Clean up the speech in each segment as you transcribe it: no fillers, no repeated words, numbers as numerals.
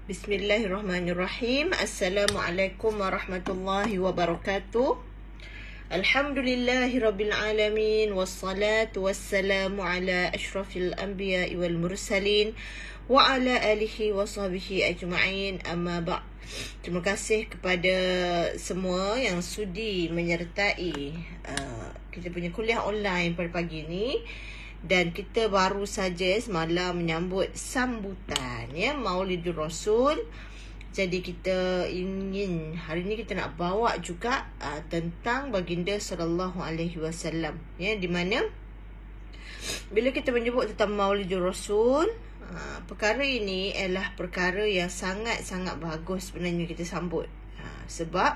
Bismillahirrahmanirrahim. Assalamualaikum warahmatullahi wabarakatuh. Alhamdulillahi rabbil alamin. Wassalatu wassalamu ala ashrafil anbiya'i wal mursalin wa ala alihi wa sahbihi ajma'in. Amma ba'. Terima kasih kepada semua yang sudi menyertai kita punya kuliah online pada pagi ini. Dan kita baru saja semalam menyambut sambutan Maulidur Rasul. Jadi kita ingin hari ini kita nak bawa juga tentang baginda sallallahu alaihi wasallam, di mana bila kita menyebut tentang Maulidur Rasul, perkara ini adalah perkara yang sangat-sangat bagus sebenarnya kita sambut. Sebab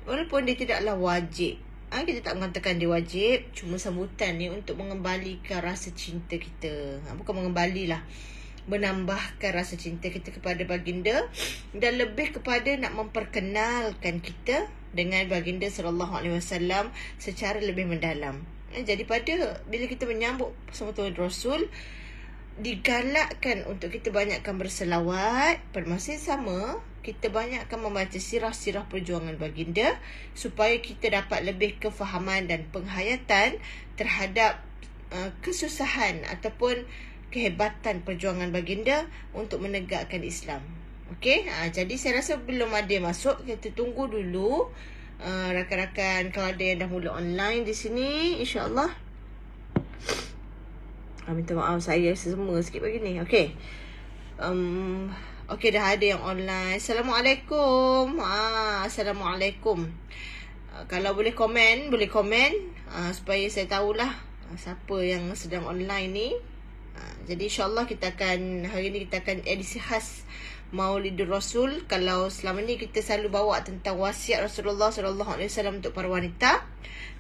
walaupun dia tidaklah wajib, kita tak mengatakan dia wajib, cuma sambutan ni untuk mengembalikan rasa cinta kita. Bukan mengembalilah, menambahkan rasa cinta kita kepada baginda dan lebih kepada nak memperkenalkan kita dengan baginda sallallahu alaihi wasallam secara lebih mendalam. Jadi bila kita menyambut sambutan Rasul, digalakkan untuk kita banyakkan berselawat. Pada masa yang sama, kita banyakkan membaca sirah-sirah perjuangan baginda supaya kita dapat lebih kefahaman dan penghayatan terhadap kesusahan ataupun kehebatan perjuangan baginda untuk menegakkan Islam. Okey, jadi saya rasa belum ada masuk, kita tunggu dulu rakan-rakan kalau ada yang dah mula online di sini, insya-Allah. Minta maaf saya semua sikit pagi ni. Okey. Okey, dah ada yang online. Assalamualaikum. Assalamualaikum. Kalau boleh komen, supaya saya tahulah siapa yang sedang online ni. Jadi insya-Allah hari ni kita akan edisi khas Maulidur Rasul. Kalau selama ni kita selalu bawa tentang wasiat Rasulullah sallallahu alaihi wasallam untuk para wanita,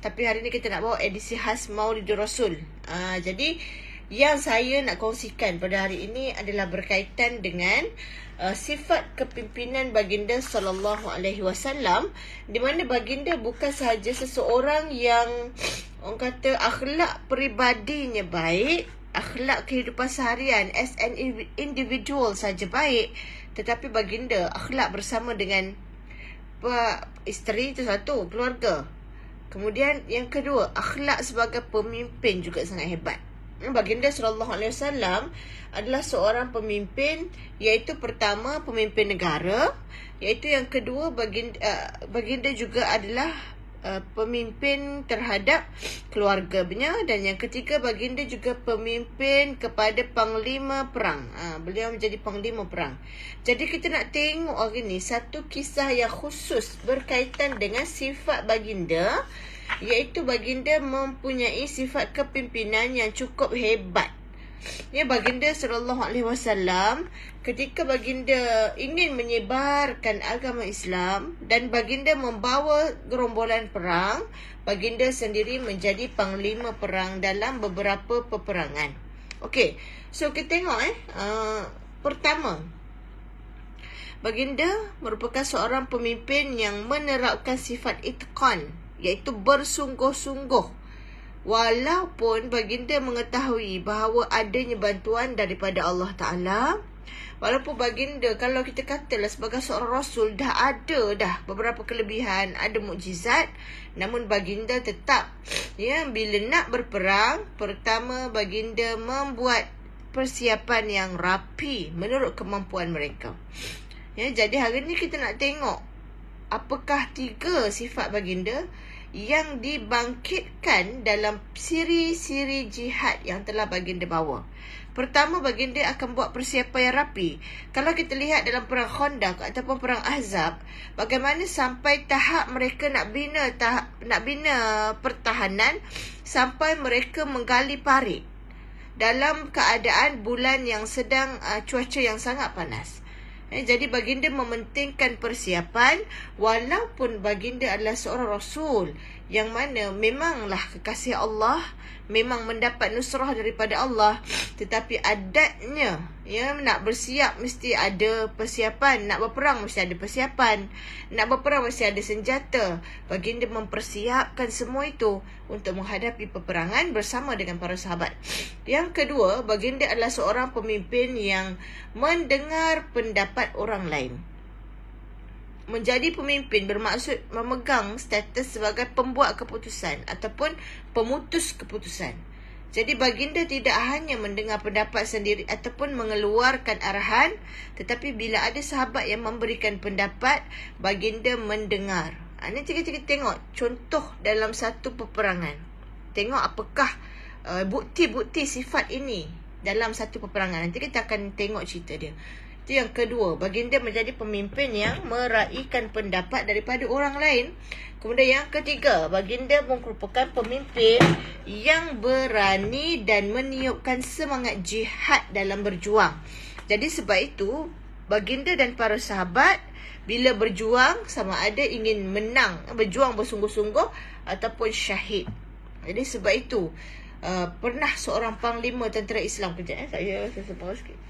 tapi hari ni kita nak bawa edisi khas Maulidur Rasul. Jadi yang saya nak kongsikan pada hari ini adalah berkaitan dengan sifat kepimpinan baginda sallallahu alaihi wasallam, di mana baginda bukan sahaja seseorang yang orang kata akhlak peribadinya baik, akhlak kehidupan seharian as an individual saja baik, tetapi baginda akhlak bersama dengan isteri itu satu, keluarga. Kemudian yang kedua, akhlak sebagai pemimpin juga sangat hebat. Baginda sallallahu alaihi wasallam adalah seorang pemimpin, iaitu pertama pemimpin negara, iaitu yang kedua baginda juga adalah pemimpin terhadap keluarganya, dan yang ketiga baginda juga pemimpin kepada panglima perang. Beliau menjadi panglima perang. Jadi kita nak tengok hari ni satu kisah yang khusus berkaitan dengan sifat baginda, iaitu baginda mempunyai sifat kepimpinan yang cukup hebat. Baginda sallallahu alaihi wasallam, ketika baginda ingin menyebarkan agama Islam dan baginda membawa gerombolan perang, baginda sendiri menjadi panglima perang dalam beberapa peperangan. Okey, so kita tengok pertama, baginda merupakan seorang pemimpin yang menerapkan sifat itqan, iaitu bersungguh-sungguh. Walaupun baginda mengetahui bahawa adanya bantuan daripada Allah Ta'ala, walaupun baginda, kalau kita katalah sebagai seorang Rasul, dah ada beberapa kelebihan, ada mukjizat, namun baginda tetap, bila nak berperang, pertama baginda membuat persiapan yang rapi menurut kemampuan mereka. Jadi hari ni kita nak tengok apakah 3 sifat baginda yang dibangkitkan dalam siri-siri jihad yang telah baginda bawa. Pertama, baginda akan buat persiapan yang rapi. Kalau kita lihat dalam perang Khandaq ataupun perang Ahzab, bagaimana sampai tahap mereka nak bina pertahanan sampai mereka menggali parit dalam keadaan bulan yang sedang cuaca yang sangat panas. Jadi baginda mementingkan persiapan, walaupun baginda adalah seorang Rasul yang mana memanglah kekasih Allah, memang mendapat nusrah daripada Allah, tetapi adatnya nak bersiap mesti ada persiapan, nak berperang mesti ada persiapan, nak berperang mesti ada senjata. Baginda mempersiapkan semua itu untuk menghadapi peperangan bersama dengan para sahabat. Yang kedua, baginda adalah seorang pemimpin yang mendengar pendapat orang lain. Menjadi pemimpin bermaksud memegang status sebagai pembuat keputusan ataupun pemutus keputusan. Jadi baginda tidak hanya mendengar pendapat sendiri ataupun mengeluarkan arahan, tetapi bila ada sahabat yang memberikan pendapat, baginda mendengar. Ini kita tengok contoh dalam satu peperangan. Tengok apakah bukti-bukti sifat ini dalam satu peperangan. Nanti kita akan tengok cerita dia. Yang kedua, baginda menjadi pemimpin yang meraihkan pendapat daripada orang lain. Kemudian yang ketiga, baginda merupakan pemimpin yang berani dan meniupkan semangat jihad dalam berjuang. Jadi sebab itu, baginda dan para sahabat bila berjuang sama ada ingin menang, berjuang bersungguh-sungguh ataupun syahid. Jadi sebab itu, pernah seorang panglima tentera Islam, saya sebut sikit.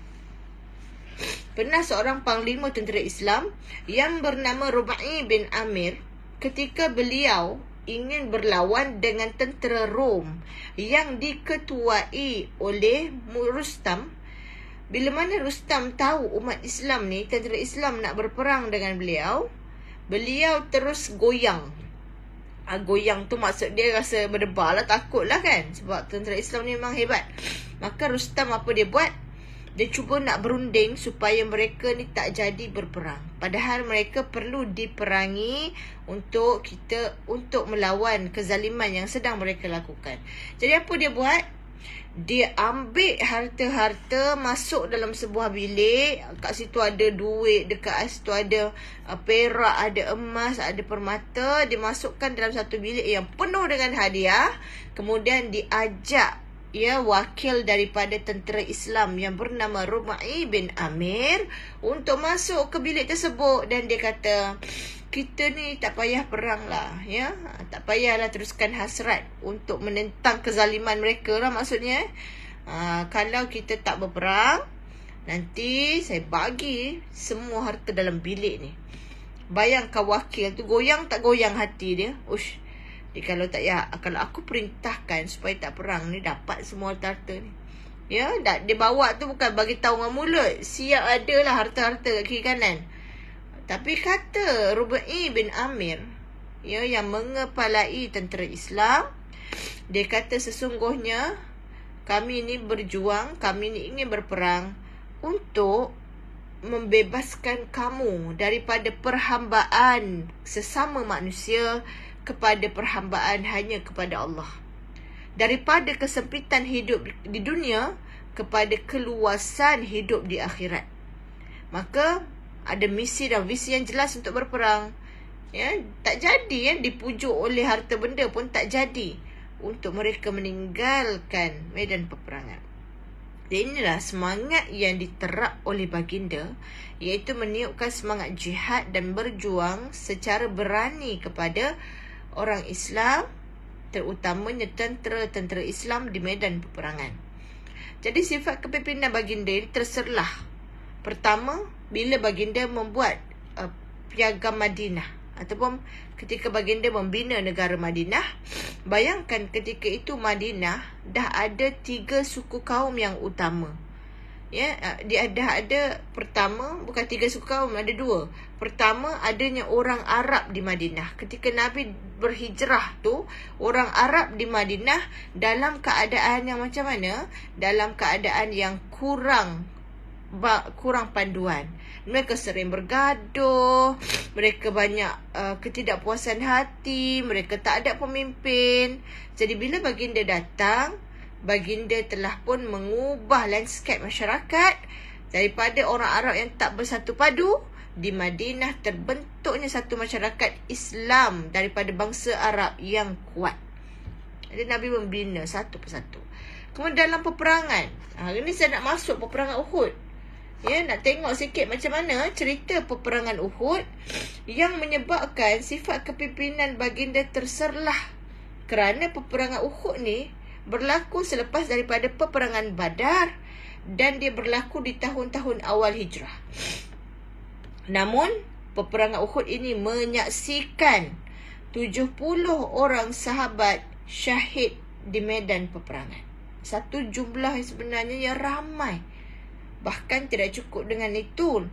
Pernah seorang panglima tentera Islam yang bernama Rubai bin Amir, ketika beliau ingin berlawan dengan tentera Rom yang diketuai oleh Rustam. Bila mana Rustam tahu umat Islam ni, tentera Islam nak berperang dengan beliau, beliau terus goyang. Goyang tu maksud dia rasa berdebar lah, takut lah kan, sebab tentera Islam ni memang hebat. Maka Rustam apa dia buat? Dia cuba nak berunding supaya mereka ni tak jadi berperang. Padahal mereka perlu diperangi untuk melawan kezaliman yang sedang mereka lakukan. Jadi apa dia buat? Dia ambil harta-harta, masuk dalam sebuah bilik. Kat situ ada duit, dekat situ ada perak, ada emas, ada permata. Dia masukkan dalam satu bilik yang penuh dengan hadiah. Kemudian diajak wakil daripada tentera Islam yang bernama Rubai bin Amir untuk masuk ke bilik tersebut. Dan dia kata, kita ni tak payah perang lah, tak payahlah teruskan hasrat untuk menentang kezaliman mereka lah maksudnya. Kalau kita tak berperang, nanti saya bagi semua harta dalam bilik ni. Bayangkan wakil tu goyang tak goyang hati dia. Kalau aku perintahkan supaya tak perang ni, dapat semua harta ni. Dia bawa tu bukan bagi tahu dengan mulut, siap ada lah harta-harta kat kiri kanan. Tapi kata Rubai bin Amir, yang mengepalai tentera Islam, dia kata sesungguhnya kami ni berjuang, kami ni ingin berperang untuk membebaskan kamu daripada perhambaan sesama manusia kepada perhambaan hanya kepada Allah. Daripada kesempitan hidup di dunia kepada keluasan hidup di akhirat. Maka ada misi dan visi yang jelas untuk berperang. Tak jadi dipujuk oleh harta benda pun tak jadi untuk mereka meninggalkan medan peperangan. Dan inilah semangat yang diterap oleh baginda, iaitu meniupkan semangat jihad dan berjuang secara berani kepada orang Islam, terutamanya tentera-tentera Islam di medan peperangan. Jadi sifat kepimpinan baginda ini terserlah. Pertama, bila baginda membuat piagam Madinah, ataupun ketika baginda membina negara Madinah, bayangkan ketika itu Madinah dah ada 3 suku kaum yang utama. Dia dah ada, pertama, bukan 3 suku kaum, ada 2. Pertama, adanya orang Arab di Madinah. Ketika Nabi berhijrah tu, orang Arab di Madinah dalam keadaan yang macam mana? Dalam keadaan yang kurang panduan. Mereka sering bergaduh, mereka banyak ketidakpuasan hati, mereka tak ada pemimpin. Jadi bila baginda datang, baginda telah pun mengubah lanskap masyarakat. Daripada orang Arab yang tak bersatu padu, di Madinah terbentuknya satu masyarakat Islam daripada bangsa Arab yang kuat. Jadi Nabi membina satu persatu. Kemudian dalam peperangan, hari ni saya nak masuk peperangan Uhud. Nak tengok sikit macam mana cerita peperangan Uhud yang menyebabkan sifat kepimpinan baginda terserlah Kerana peperangan Uhud ni berlaku selepas daripada peperangan Badar dan dia berlaku di tahun-tahun awal hijrah. Namun, peperangan Uhud ini menyaksikan 70 orang sahabat syahid di medan peperangan. Satu jumlah yang sebenarnya yang ramai. Bahkan tidak cukup dengan itu,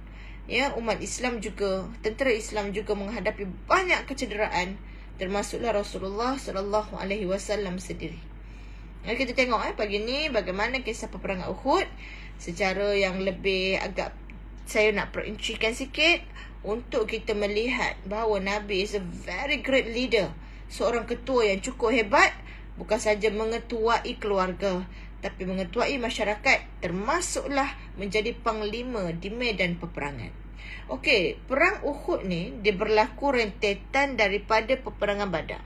ya, umat Islam juga, tentera Islam juga menghadapi banyak kecederaan, termasuklah Rasulullah SAW sendiri. Mari kita tengok pagi ni bagaimana kisah peperangan Uhud secara yang lebih agak saya nak perincikan sikit untuk kita melihat bahawa Nabi is a very great leader. Seorang ketua yang cukup hebat, bukan saja mengetuai keluarga, tapi mengetuai masyarakat, termasuklah menjadi panglima di medan peperangan. Okey, perang Uhud ni dia berlaku rentetan daripada peperangan Badar.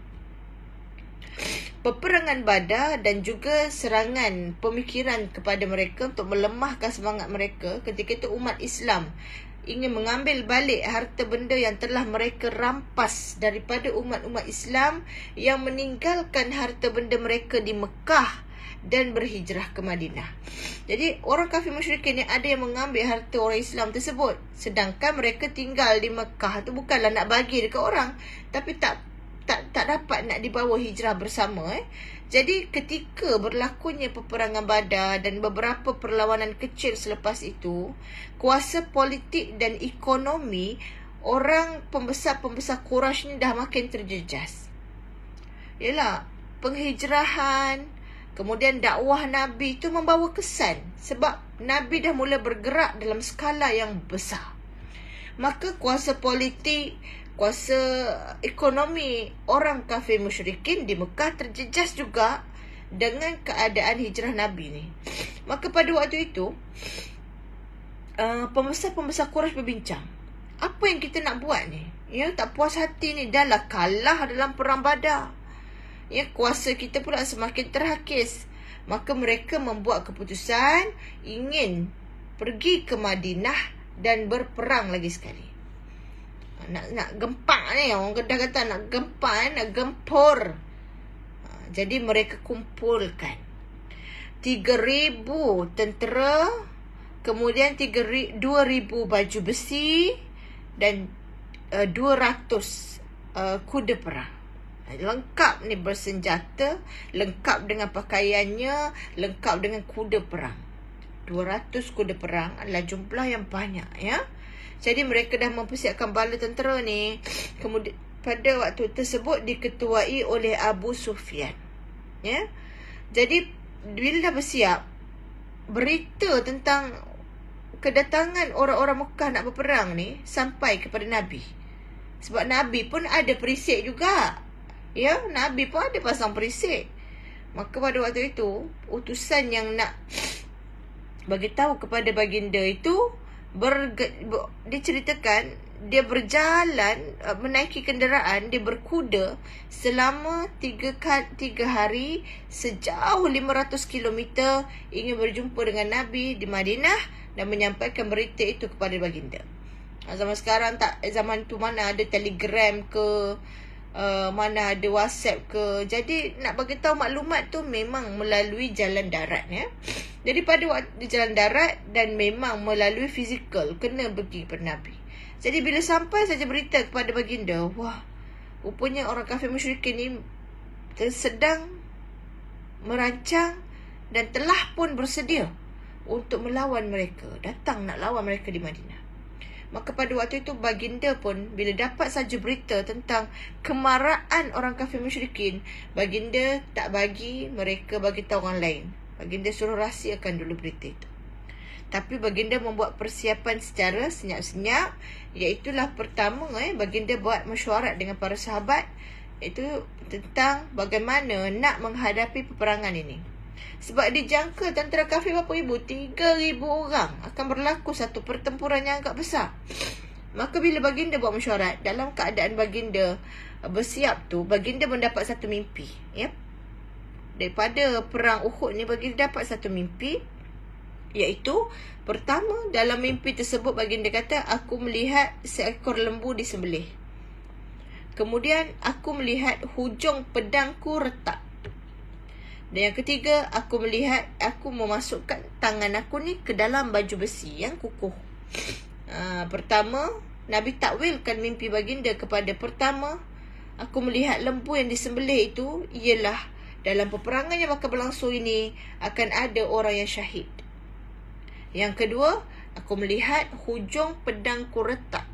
Peperangan Badar dan juga serangan pemikiran kepada mereka untuk melemahkan semangat mereka ketika itu umat Islam ingin mengambil balik harta benda yang telah mereka rampas daripada umat-umat Islam yang meninggalkan harta benda mereka di Mekah dan berhijrah ke Madinah. Jadi orang kafir musyrikin ni ada yang mengambil harta orang Islam tersebut, sedangkan mereka tinggal di Mekah tu bukanlah nak bagi dekat orang, tapi tak dapat nak dibawa hijrah bersama. Jadi ketika berlakunya peperangan Badar dan beberapa perlawanan kecil selepas itu, kuasa politik dan ekonomi orang pembesar-pembesar Quraisy ni dah makin terjejas. Yalah, penghijrahan, kemudian dakwah Nabi itu membawa kesan sebab Nabi dah mula bergerak dalam skala yang besar. Maka kuasa politik, kuasa ekonomi orang kafir musyrikin di Mekah terjejas juga dengan keadaan hijrah Nabi ni. Maka pada waktu itu, pembesar-pembesar Quraisy berbincang, apa yang kita nak buat ni? Ya, tak puas hati ni, dah lah kalah dalam perang Badar. Ya, kuasa kita pula semakin terhakis. Maka mereka membuat keputusan ingin pergi ke Madinah dan berperang lagi sekali. Nak gempak ni, orang Kedah kata nak gempak, nak gempur. Jadi mereka kumpulkan 3,000 tentera, kemudian 2,000 baju besi dan 200 kuda perang. Lengkap ni bersenjata, lengkap dengan pakaiannya, lengkap dengan kuda perang. 200 kuda perang adalah jumlah yang banyak, ya. Jadi mereka dah mempersiapkan bala tentera ni. Kemudian pada waktu tersebut diketuai oleh Abu Sufyan. Ya. Jadi bila dah bersiap, berita tentang kedatangan orang-orang Mekah nak berperang ni sampai kepada Nabi. Sebab Nabi pun ada perisik juga. Ya, Nabi pun ada pasang perisik. Maka pada waktu itu, utusan yang nak bagi tahu kepada baginda itu diceritakan dia berjalan, menaiki kenderaan, dia berkuda selama 3 hari sejauh 500 km ingin berjumpa dengan Nabi di Madinah dan menyampaikan berita itu kepada baginda. Zaman sekarang tak, zaman tu mana ada telegram ke, mana ada WhatsApp ke. Jadi nak bagi tahu maklumat tu memang melalui jalan darat, ya. Jadi pada waktu jalan darat dan memang melalui fizikal kena pergi kepada Nabi. Jadi bila sampai saja berita kepada baginda, wah, rupanya orang kafir musyrikin ni sedang merancang dan telah pun bersedia untuk melawan mereka, datang nak lawan mereka di Madinah. Maka pada waktu itu baginda pun bila dapat saja berita tentang kemarahan orang kafir musyrikin, baginda tak bagi mereka bagi tahu orang lain. Baginda suruh rahsiakan dulu berita itu. Tapi baginda membuat persiapan secara senyap-senyap, iaitulah pertama baginda buat mesyuarat dengan para sahabat, iaitu tentang bagaimana nak menghadapi peperangan ini. Sebab dijangka tentera kafir berapa ribu? 3,000 orang. Akan berlaku satu pertempuran yang agak besar. Maka bila baginda buat mesyuarat, dalam keadaan baginda bersiap tu, baginda mendapat satu mimpi, ya. Daripada perang Uhud ni, baginda dapat satu mimpi, iaitu pertama, dalam mimpi tersebut baginda kata, aku melihat seekor lembu disembelih. Kemudian aku melihat hujung pedangku retak. Dan yang ketiga, aku memasukkan tangan aku ni ke dalam baju besi yang kukuh. Pertama, Nabi takwilkan mimpi baginda kepada pertama, aku melihat lembu yang disembelih itu ialah dalam peperangan yang bakal berlangsung ini akan ada orang yang syahid. Yang kedua, aku melihat hujung pedangku retak.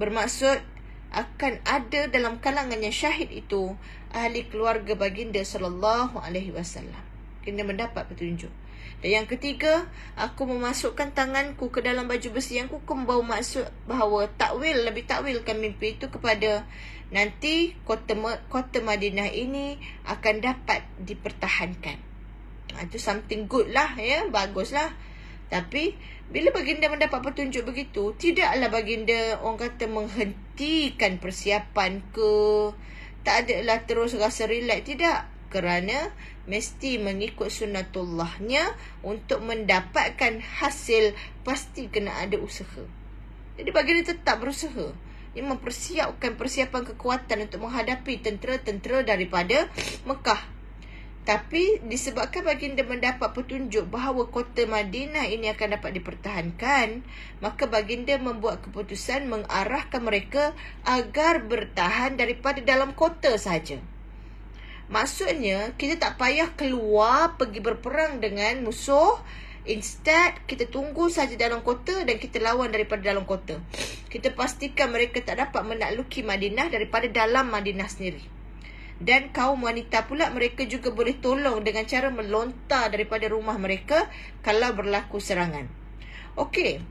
Bermaksud akan ada dalam kalangan yang syahid itu ahli keluarga baginda sallallahu alaihi wasallam. Baginda mendapat petunjuk. Dan yang ketiga, aku memasukkan tanganku ke dalam baju besi yang kukuh, membawa maksud bahawa lebih takwilkan mimpi itu kepada nanti kota Madinah ini akan dapat dipertahankan. Itu something good lah, ya, bagus lah. Tapi bila baginda mendapat petunjuk begitu, tidaklah baginda orang kata menghentikan persiapan ke, tak adalah terus rasa relax, tidak. Kerana mesti mengikut sunnatullahnya untuk mendapatkan hasil, pasti kena ada usaha. Jadi baginda tetap berusaha. Ia mempersiapkan persiapan kekuatan untuk menghadapi tentera-tentera daripada Mekah. Tapi disebabkan baginda mendapat petunjuk bahawa kota Madinah ini akan dapat dipertahankan, maka baginda membuat keputusan mengarahkan mereka agar bertahan daripada dalam kota saja. Maksudnya, kita tak payah keluar pergi berperang dengan musuh. Instead, kita tunggu saja dalam kota dan kita lawan daripada dalam kota. Kita pastikan mereka tak dapat menakluki Madinah daripada dalam Madinah sendiri. Dan kaum wanita pula, mereka juga boleh tolong dengan cara melontar daripada rumah mereka kalau berlaku serangan. Okey.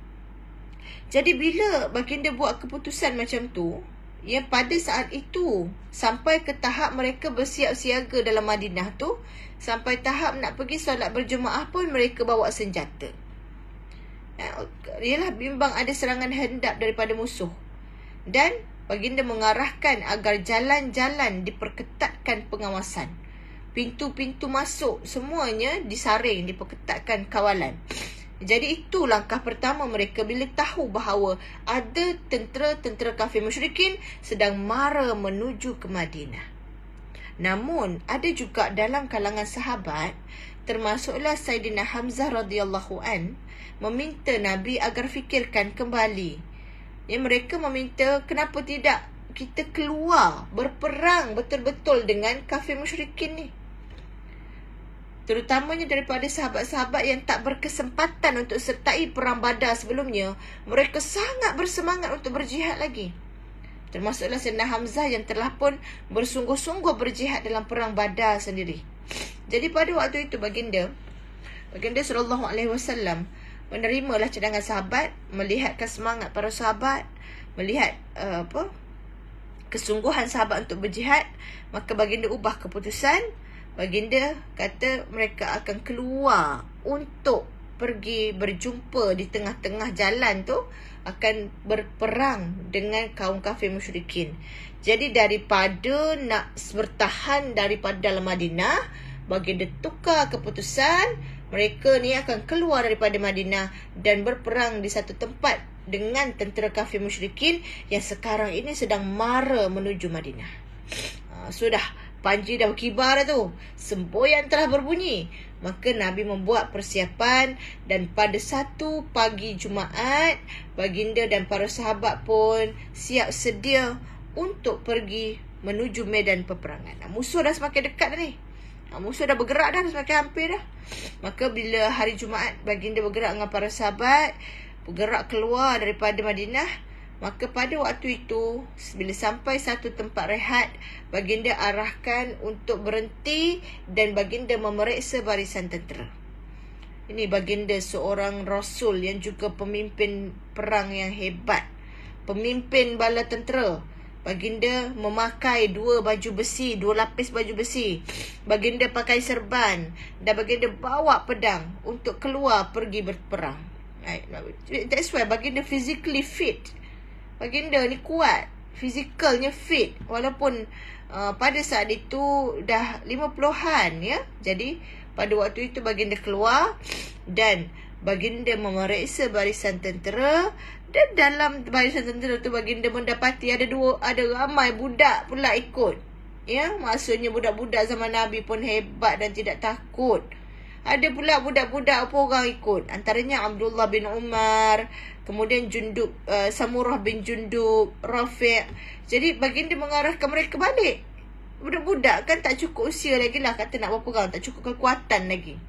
Jadi bila baginda buat keputusan macam tu, yang pada saat itu sampai ke tahap mereka bersiap siaga dalam Madinah tu, sampai tahap nak pergi solat berjemaah pun mereka bawa senjata. Ialah bimbang ada serangan hendap daripada musuh. Dan baginda mengarahkan agar jalan-jalan diperketatkan pengawasan. Pintu-pintu masuk semuanya disaring, diperketatkan kawalan. Jadi itu langkah pertama mereka bila tahu bahawa ada tentera-tentera kafir musyrikin sedang mara menuju ke Madinah. Namun ada juga dalam kalangan sahabat, termasuklah Sayyidina Hamzah radhiyallahu an, meminta Nabi agar fikirkan kembali. Mereka meminta, kenapa tidak kita keluar berperang betul-betul dengan kafir musyrikin ni? Terutamanya daripada sahabat-sahabat yang tak berkesempatan untuk sertai perang Badar sebelumnya, mereka sangat bersemangat untuk berjihad lagi. Termasuklah Sayyidina Hamzah yang telah pun bersungguh-sungguh berjihad dalam perang Badar sendiri. Jadi pada waktu itu baginda sallallahu alaihi wasallam menerimalah cadangan sahabat, melihatkan semangat para sahabat, melihat kesungguhan sahabat untuk berjihad, maka baginda ubah keputusan. Baginda kata mereka akan keluar untuk pergi berjumpa di tengah-tengah jalan tu, akan berperang dengan kaum kafir musyrikin. Jadi daripada nak bertahan daripada dalam Madinah, baginda tukar keputusan, mereka ni akan keluar daripada Madinah dan berperang di satu tempat dengan tentera kafir musyrikin yang sekarang ini sedang mara menuju Madinah. Sudah panji dah berkibar dah tu, semboyan telah berbunyi. Maka Nabi membuat persiapan dan pada satu pagi Jumaat, baginda dan para sahabat pun siap sedia untuk pergi menuju medan peperangan. Musuh dah semakin dekat dah ni. Musuh dah bergerak dah semakin hampir dah. Maka bila hari Jumaat, baginda bergerak dengan para sahabat, bergerak keluar daripada Madinah. Maka pada waktu itu, bila sampai satu tempat rehat, baginda arahkan untuk berhenti dan baginda memeriksa barisan tentera. Ini baginda seorang rasul yang juga pemimpin perang yang hebat, pemimpin bala tentera. Baginda memakai dua lapis baju besi. Baginda pakai serban dan baginda bawa pedang untuk keluar pergi berperang. That's why baginda physically fit. Baginda ni kuat, fizikalnya fit, walaupun pada saat itu dah 50-an ya. Jadi pada waktu itu baginda keluar dan baginda memeriksa barisan tentera. Dan dalam barisan tentera tu baginda mendapati ada ramai budak pula ikut. Ya, maksudnya budak-budak zaman Nabi pun hebat dan tidak takut. Ada pula budak-budak apa orang ikut. Antaranya Abdullah bin Umar, kemudian Samurah bin Jundub, Rafi'. Jadi baginda mengarahkan mereka balik. Budak-budak kan tak cukup usia lagi lah kata nak berperang, tak cukup kekuatan lagi.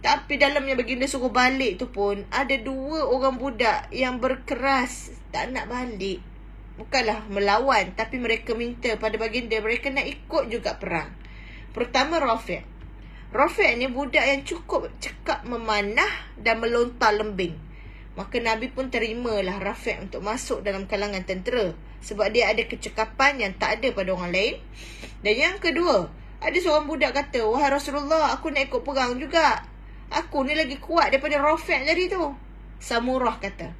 Tapi dalamnya baginda suruh balik tu pun ada 2 orang budak yang berkeras tak nak balik. Bukanlah melawan, tapi mereka minta pada baginda mereka nak ikut juga perang. Pertama Rafi'. Rafi' ni budak yang cukup cekap memanah dan melontar lembing. Maka Nabi pun terimalah Rafi' untuk masuk dalam kalangan tentera. Sebab dia ada kecekapan yang tak ada pada orang lain. Dan yang kedua, ada seorang budak kata, "Wahai Rasulullah, aku nak ikut perang juga. Aku ni lagi kuat daripada Rafi' tadi tu." Samurah kata.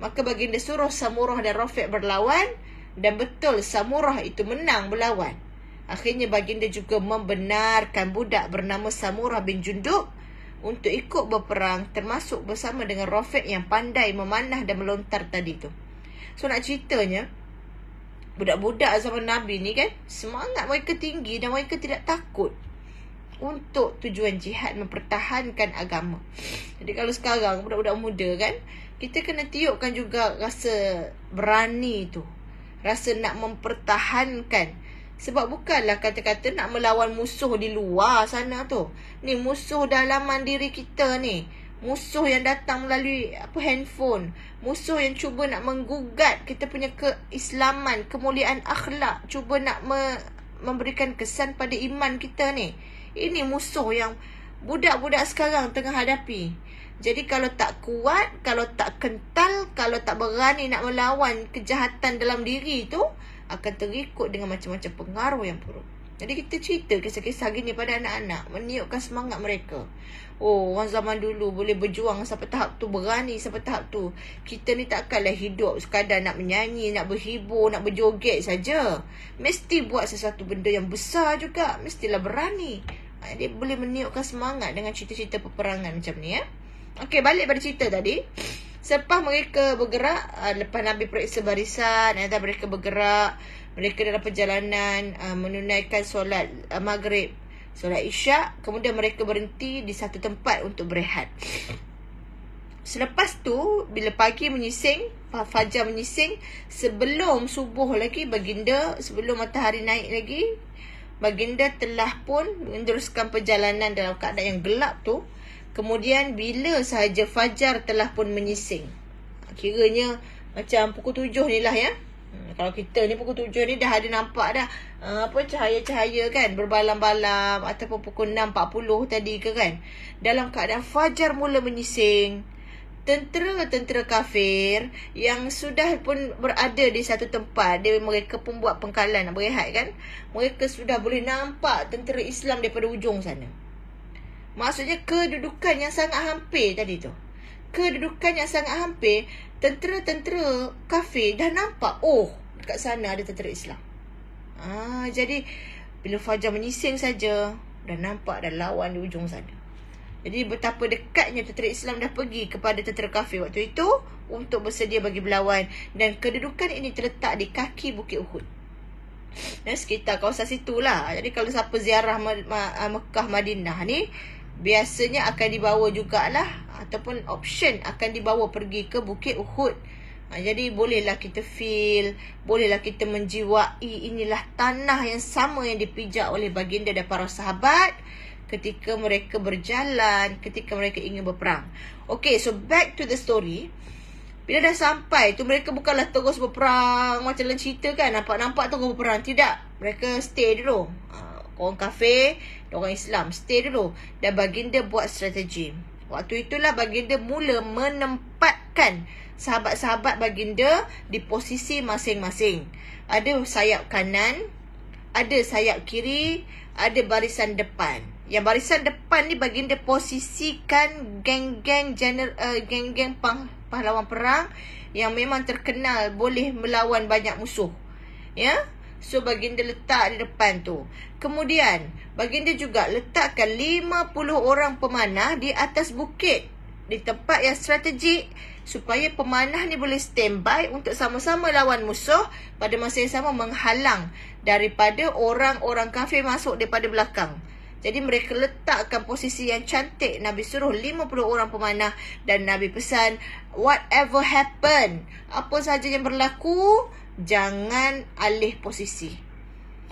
Maka baginda suruh Samurah dan Rafi' berlawan. Dan betul Samurah itu menang berlawan. Akhirnya baginda juga membenarkan budak bernama Samurah bin Jundub untuk ikut berperang, termasuk bersama dengan Rafi' yang pandai memanah dan melontar tadi tu. So nak ceritanya, budak-budak zaman Nabi ni kan, semangat mereka tinggi dan mereka tidak takut untuk tujuan jihad, mempertahankan agama. Jadi kalau sekarang budak-budak muda kan, kita kena tiupkan juga rasa berani tu, rasa nak mempertahankan. Sebab bukanlah kata-kata nak melawan musuh di luar sana tu. Ni musuh dalaman diri kita ni. Musuh yang datang melalui handphone. Musuh yang cuba nak menggugat kita punya keislaman, kemuliaan akhlak. Cuba nak memberikan kesan pada iman kita ni. Ini musuh yang budak-budak sekarang tengah hadapi. Jadi kalau tak kuat, kalau tak kental, kalau tak berani nak melawan kejahatan dalam diri tu, akan terikut dengan macam-macam pengaruh yang buruk. Jadi kita cerita kisah-kisah gini pada anak-anak, meniupkan semangat mereka. Oh, orang zaman dulu boleh berjuang sampai tahap tu, berani sampai tahap tu. Kita ni takkanlah hidup sekadar nak menyanyi, nak berhibur, nak berjoget saja. Mesti buat sesuatu benda yang besar juga. Mestilah berani. Dia boleh meniupkan semangat dengan cerita-cerita peperangan macam ni ya. Okey, balik pada cerita tadi. Selepas mereka bergerak, lepas Nabi periksa barisan, mereka bergerak, mereka dalam perjalanan menunaikan solat maghrib, solat isyak, kemudian mereka berhenti di satu tempat untuk berehat. Selepas tu, bila pagi menyising, fajar menyising, sebelum subuh lagi, baginda, sebelum matahari naik lagi, baginda telah pun meneruskan perjalanan dalam keadaan yang gelap tu. Kemudian bila sahaja fajar telah pun menyising, kiranya macam pukul 7 ni lah ya. Kalau kita ni pukul 7 ni dah ada nampak dah cahaya-cahaya kan, berbalam-balam, ataupun pukul 6.40 tadi ke kan. Dalam keadaan fajar mula menyising, tentera-tentera kafir yang sudah pun berada di satu tempat, mereka pun buat pengkalan nak berehat kan. Mereka sudah boleh nampak tentera Islam daripada ujung sana. Maksudnya kedudukan yang sangat hampir tadi tu. Kedudukan yang sangat hampir, tentera-tentera kafir dah nampak, oh, dekat sana ada tentera Islam. Jadi bila fajar menyising saja, dah nampak dah lawan di ujung sana. Jadi betapa dekatnya tentera Islam dah pergi kepada tentera kafir waktu itu untuk bersedia bagi berlawan. Dan kedudukan ini terletak di kaki Bukit Uhud. Dan sekitar kawasan situlah. Jadi kalau siapa ziarah Mekah Madinah ni, biasanya akan dibawa jugalah, ataupun option akan dibawa pergi ke Bukit Uhud. Jadi bolehlah kita feel, bolehlah kita menjiwai inilah tanah yang sama yang dipijak oleh baginda dan para sahabat ketika mereka berjalan, ketika mereka ingin berperang. Okay, so back to the story. Bila dah sampai tu, mereka bukanlah terus berperang macam dalam cerita kan, nampak-nampak terus berperang. Tidak, mereka stay dulu. Orang kafir, orang Islam stay dulu. Dan baginda buat strategi. Waktu itulah baginda mula menempatkan sahabat-sahabat baginda di posisi masing-masing. Ada sayap kanan, ada sayap kiri, ada barisan depan. Yang barisan depan ni baginda posisikan geng-geng pahlawan perang yang memang terkenal boleh melawan banyak musuh. Ya? So baginda letak di depan tu. Kemudian baginda juga letakkan 50 orang pemanah di atas bukit, di tempat yang strategik, supaya pemanah ni boleh standby untuk sama-sama lawan musuh, pada masa yang sama menghalang daripada orang-orang kafir masuk daripada belakang. Jadi mereka letakkan posisi yang cantik. Nabi suruh 50 orang pemanah dan Nabi pesan, whatever happen, apa sahaja yang berlaku, jangan alih posisi,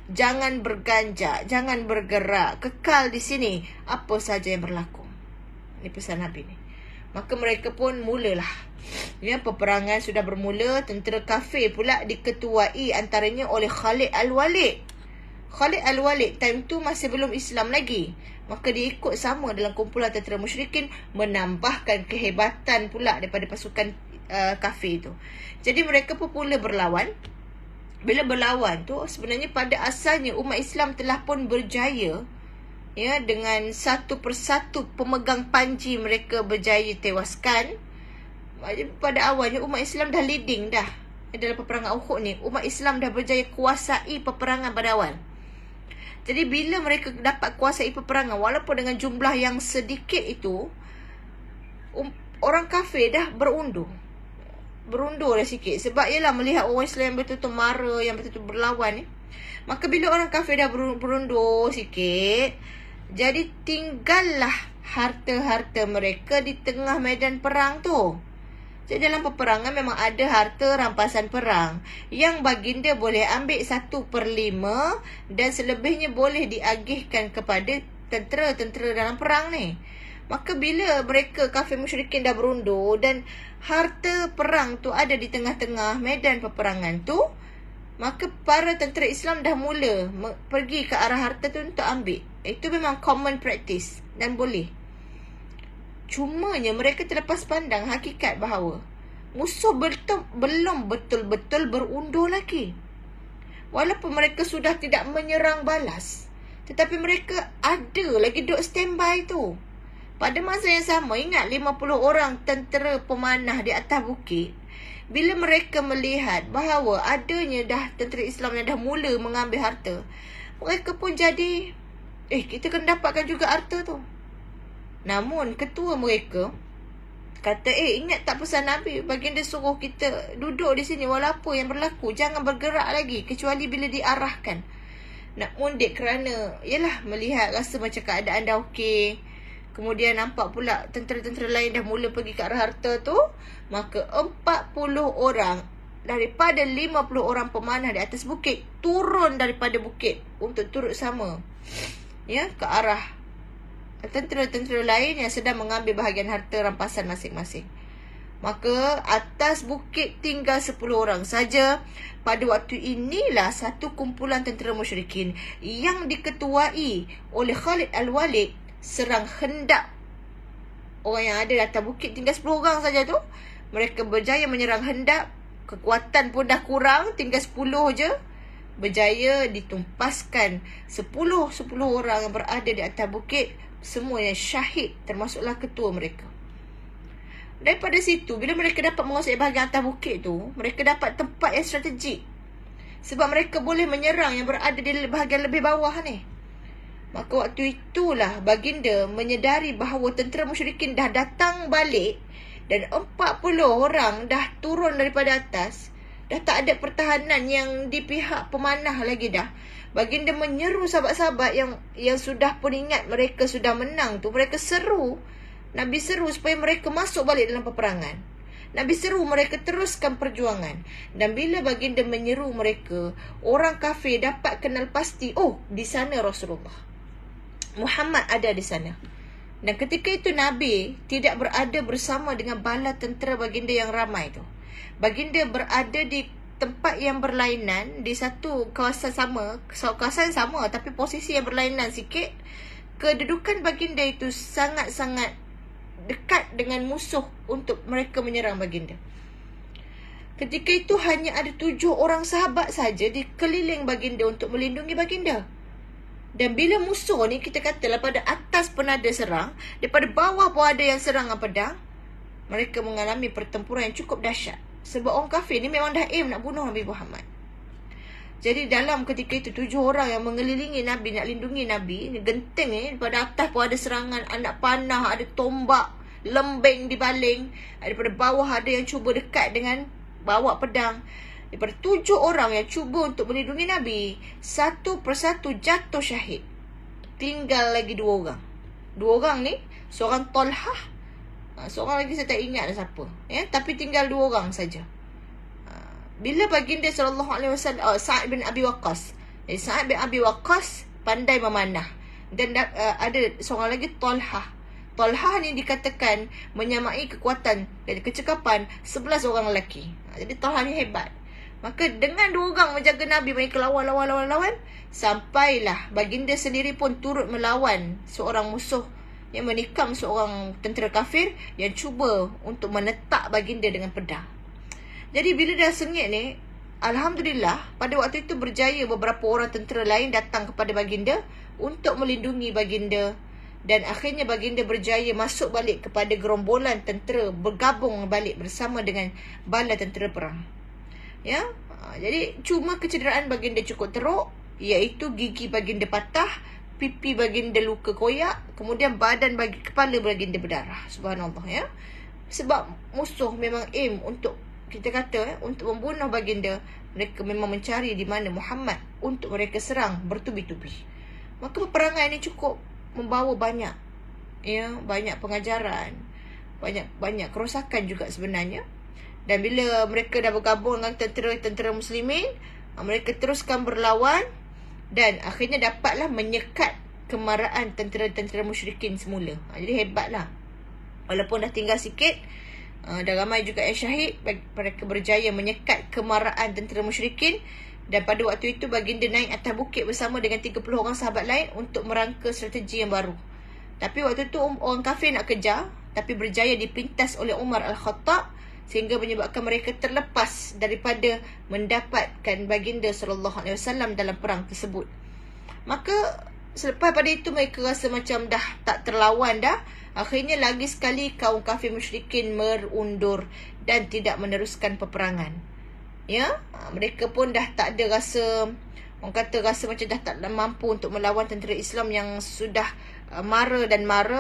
jangan berganjak, jangan bergerak, kekal di sini apa sahaja yang berlaku. Ini pesan Nabi ni. Maka mereka pun mulalah. Ya, peperangan sudah bermula. Tentera kafir pula diketuai antaranya oleh Khalid Al-Walid. Khalid Al-Walid time tu masih belum Islam lagi. Maka dia ikut sama dalam kumpulan tentera musyrikin, menambahkan kehebatan pula daripada pasukan kafir tu. Jadi mereka pun mula berlawan. Bila berlawan tu, sebenarnya pada asalnya umat Islam telah pun berjaya. Ya, dengan satu persatu pemegang panji mereka berjaya tewaskan. Pada awalnya umat Islam dah leading dah dalam peperangan Uhud ni. Umat Islam dah berjaya kuasai peperangan pada awal. Jadi bila mereka dapat kuasai peperangan, walaupun dengan jumlah yang sedikit itu, orang kafir dah berundur dah sikit. Sebab ialah melihat orang Islam yang betul-betul mara, yang betul-betul berlawan ni. Maka bila orang kafir dah berundur sikit, jadi tinggallah harta-harta mereka di tengah medan perang tu. Jadi dalam peperangan memang ada harta rampasan perang yang baginda boleh ambil 1/5 dan selebihnya boleh diagihkan kepada tentera-tentera dalam perang ni. Maka bila mereka kafir musyrikin dah berundur dan harta perang tu ada di tengah-tengah medan peperangan tu, maka para tentera Islam dah mula pergi ke arah harta tu untuk ambil. Itu memang common practice dan boleh. Cumanya mereka terlepas pandang hakikat bahawa musuh belum betul-betul berundur lagi. Walaupun mereka sudah tidak menyerang balas, tetapi mereka ada lagi duduk standby tu. Pada masa yang sama, ingat 50 orang tentera pemanah di atas bukit. Bila mereka melihat bahawa adanya dah tentera Islam yang dah mula mengambil harta, mereka pun jadi, kita kena dapatkan juga harta tu. Namun ketua mereka kata, ingat tak pesan Nabi, baginda suruh kita duduk di sini walaupun yang berlaku, jangan bergerak lagi kecuali bila diarahkan. Nak mundik kerana melihat rasa macam keadaan dah okey. Kemudian nampak pula tentera-tentera lain dah mula pergi ke arah harta tu. Maka 40 orang daripada 50 orang pemanah di atas bukit turun daripada bukit untuk turut sama ke arah tentera-tentera lain yang sedang mengambil bahagian harta rampasan masing-masing. Maka atas bukit tinggal 10 orang saja. Pada waktu inilah satu kumpulan tentera musyrikin yang diketuai oleh Khalid Al-Walid serang hendak. Orang yang ada di atas bukit tinggal 10 orang saja tu. Mereka berjaya menyerang hendak. Kekuatan pun dah kurang, tinggal 10 je. Berjaya ditumpaskan 10 orang yang berada di atas bukit. Semua yang syahid, termasuklah ketua mereka. Daripada situ, bila mereka dapat menguasai bahagian atas bukit tu, mereka dapat tempat yang strategik. Sebab mereka boleh menyerang yang berada di bahagian lebih bawah ni. Maka waktu itulah baginda menyedari bahawa tentera musyrikin dah datang balik dan 40 orang dah turun daripada atas. Dah tak ada pertahanan yang di pihak pemanah lagi dah. Baginda menyeru sahabat-sahabat yang sudah pun ingat mereka sudah menang tu. Mereka seru. Nabi seru supaya mereka masuk balik dalam peperangan. Nabi seru mereka teruskan perjuangan. Dan bila baginda menyeru mereka, orang kafir dapat kenal pasti, di sana Rasulullah, Muhammad ada di sana. Dan ketika itu Nabi tidak berada bersama dengan bala tentera baginda yang ramai tu. Baginda berada di tempat yang berlainan, di satu kawasan sama, tapi posisi yang berlainan sikit. Kedudukan baginda itu sangat-sangat dekat dengan musuh untuk mereka menyerang baginda. Ketika itu hanya ada 7 orang sahabat saja di keliling baginda untuk melindungi baginda. Dan bila musuh ni, kita katalah pada atas pun ada serang, daripada bawah pun ada yang serang dengan pedang, mereka mengalami pertempuran yang cukup dahsyat. Sebab orang kafir ni memang dah aim nak bunuh Nabi Muhammad. Jadi dalam ketika itu 7 orang yang mengelilingi Nabi, nak lindungi Nabi. Ni genting ni, pada atas pun ada serangan anak panah, ada tombak. lembing dibaling. Daripada bawah ada yang cuba dekat dengan bawa pedang. Daripada 7 orang yang cuba untuk melindungi Nabi, satu persatu jatuh syahid. Tinggal lagi 2 orang. 2 orang ni, seorang Talhah, seorang lagi saya tak ingat dah siapa, ya, tapi tinggal 2 orang saja. Bila baginda SAW, Sa'ad bin Abi Waqqas. Sa'ad bin Abi Waqqas pandai memanah. Dan ada seorang lagi Talhah. Talhah ni dikatakan menyamai kekuatan dan kecekapan 11 orang lelaki. Jadi Talhah ni hebat. Maka dengan 2 orang menjaga Nabi, mereka lawan. Sampailah baginda sendiri pun turut melawan seorang musuh yang menikam seorang tentera kafir yang cuba untuk menetak baginda dengan pedang. Jadi bila dah sengit ni, alhamdulillah pada waktu itu berjaya beberapa orang tentera lain datang kepada baginda untuk melindungi baginda. Dan akhirnya baginda berjaya masuk balik kepada gerombolan tentera, bergabung balik bersama dengan bala tentera perang. Ya, jadi cuma kecederaan baginda cukup teruk, iaitu gigi baginda patah, pipi baginda luka koyak, kemudian kepala baginda berdarah. Subhanallah, ya. Sebab musuh memang aim untuk, kita kata, untuk membunuh baginda. Mereka memang mencari di mana Muhammad untuk mereka serang bertubi-tubi. Maka peperangan ini cukup membawa banyak, ya, banyak pengajaran, banyak kerosakan juga sebenarnya. Dan bila mereka dah bergabung dengan tentera muslimin, mereka teruskan berlawan dan akhirnya dapatlah menyekat kemarahan tentera-tentera musyrikin semula. Jadi hebatlah. Walaupun dah tinggal sikit, dah ramai juga yang syahid, mereka berjaya menyekat kemarahan tentera musyrikin. Dan pada waktu itu baginda naik atas bukit bersama dengan 30 orang sahabat lain untuk merangka strategi yang baru. Tapi waktu itu orang kafir nak kejar, tapi berjaya dipintas oleh Umar Al-Khattab sehingga menyebabkan mereka terlepas daripada mendapatkan baginda SAW dalam perang tersebut. Maka selepas pada itu mereka rasa macam dah tak terlawan dah. Akhirnya lagi sekali kaum kafir musyrikin merundur dan tidak meneruskan peperangan. Ya, mereka pun dah tak ada rasa, orang kata rasa macam dah tak mampu untuk melawan tentera Islam yang sudah mara.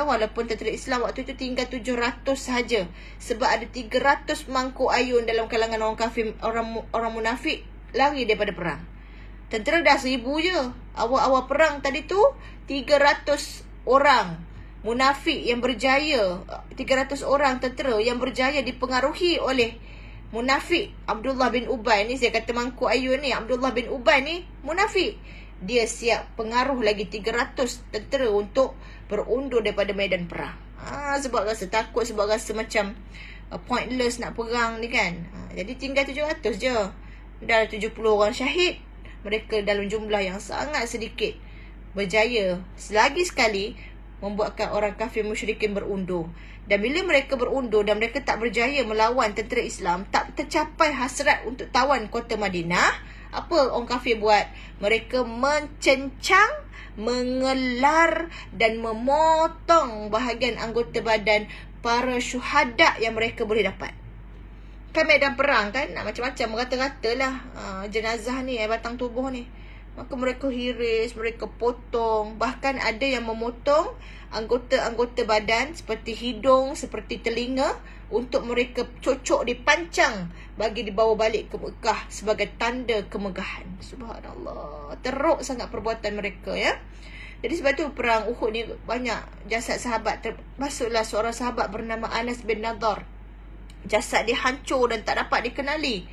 Walaupun tentera Islam waktu itu tinggal 700 sahaja. Sebab ada 300 mangkuk ayun dalam kalangan orang kafir, orang munafik lari daripada perang. Tentera dah 1000 je. Awal-awal perang tadi tu 300 orang munafik yang berjaya, 300 orang tentera yang berjaya dipengaruhi oleh munafik Abdullah bin Ubay ni. Saya kata mangkuk ayun ni, Abdullah bin Ubay ni munafik. Dia siap pengaruh lagi 300 tentera untuk berundur daripada medan perang. Sebab rasa takut, sebab rasa macam pointless nak perang ni kan. Jadi tinggal 700 je. Dah 70 orang syahid. Mereka dalam jumlah yang sangat sedikit berjaya selagi sekali membuatkan orang kafir musyrikin berundur. Dan bila mereka berundur dan mereka tak berjaya melawan tentera Islam, tak tercapai hasrat untuk tawan kota Madinah, apa orang kafir buat? Mereka mencencang, mengelar dan memotong bahagian anggota badan para syuhada yang mereka boleh dapat. Kan medan perang kan, nak macam-macam, merata-rata lah jenazah ni, batang tubuh ni. Maka mereka hiris, mereka potong. Bahkan ada yang memotong anggota-anggota badan seperti hidung, seperti telinga, untuk mereka cocok dipancang bagi dibawa balik ke Mekah sebagai tanda kemegahan. Subhanallah, teruk sangat perbuatan mereka, ya. Jadi sebab tu perang Uhud ni banyak jasad sahabat. Termasuklah seorang sahabat bernama Anas bin Nadar. Jasad dia hancur dan tak dapat dikenali.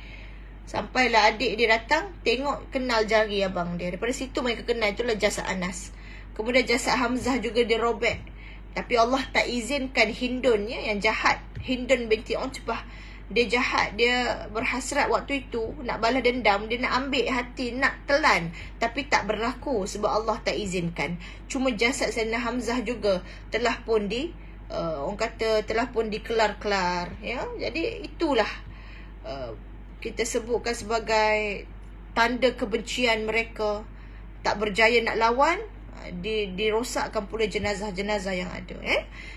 Sampailah adik dia datang, tengok, kenal jari abang dia. Daripada situ mereka kenal, itulah jasad Anas. Kemudian jasad Hamzah juga dirobek. Tapi Allah tak izinkan Hindun, ya, yang jahat, Hindun binti Utbah. Dia jahat, dia berhasrat waktu itu nak balas dendam, dia nak ambil hati, nak telan, tapi tak berlaku sebab Allah tak izinkan. Cuma jasad Sayyidina Hamzah juga telah pun orang kata telah pun dikelar-kelar, ya. Jadi itulah kita sebutkan sebagai tanda kebencian mereka. Tak berjaya nak lawan, dirosakkan pula jenazah-jenazah yang ada.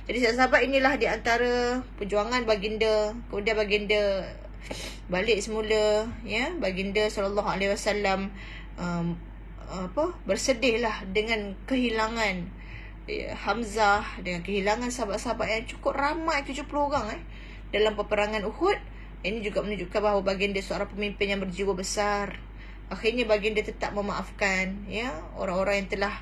Jadi sahabat, inilah di antara perjuangan baginda. Kemudian baginda balik semula, ya. Baginda SAW bersedihlah dengan kehilangan Hamzah, dengan kehilangan sahabat-sahabat yang cukup ramai, 70 orang dalam peperangan Uhud. Ini juga menunjukkan bahawa baginda seorang pemimpin yang berjiwa besar. Akhirnya baginda tetap memaafkan orang-orang yang telah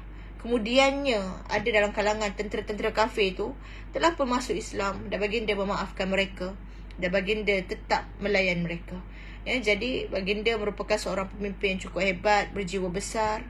kemudiannya ada dalam kalangan tentera-tentera kafir itu telah pun masuk Islam, dan baginda memaafkan mereka, dan baginda tetap melayan mereka. Jadi baginda merupakan seorang pemimpin yang cukup hebat, berjiwa besar.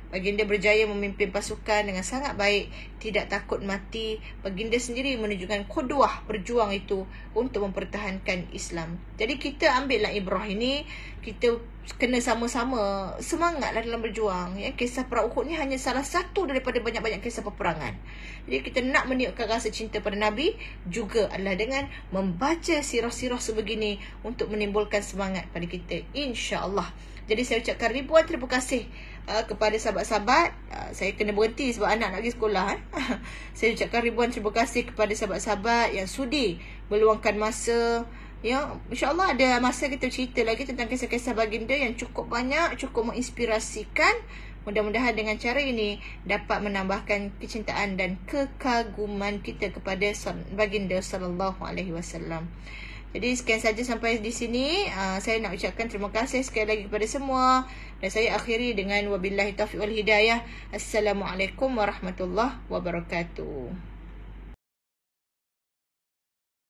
Baginda berjaya memimpin pasukan dengan sangat baik, tidak takut mati. Baginda sendiri menunjukkan qudwah berjuang itu untuk mempertahankan Islam. Jadi kita ambillah ibrah ini, kita kena sama-sama semangatlah dalam berjuang. Kisah perang Uhud ni hanya salah satu daripada banyak-banyak kisah peperangan. Jadi kita nak meniupkan rasa cinta pada Nabi juga adalah dengan membaca sirah-sirah sebegini untuk menimbulkan semangat pada kita, insya-Allah. Jadi saya ucapkan ribuan terima kasih kepada sahabat-sahabat. Saya kena berhenti sebab anak nak pergi sekolah. Saya ucapkan ribuan terima kasih kepada sahabat-sahabat yang sudi meluangkan masa. InsyaAllah ada masa kita cerita lagi tentang kisah-kisah baginda yang cukup banyak, cukup menginspirasikan. Mudah-mudahan dengan cara ini dapat menambahkan kecintaan dan kekaguman kita kepada baginda sallallahu alaihi wasallam. Jadi sekian saja sampai di sini. Saya nak ucapkan terima kasih sekali lagi kepada semua, dan saya akhiri dengan wabillahi taufiq wal hidayah. Assalamualaikum warahmatullahi wabarakatuh.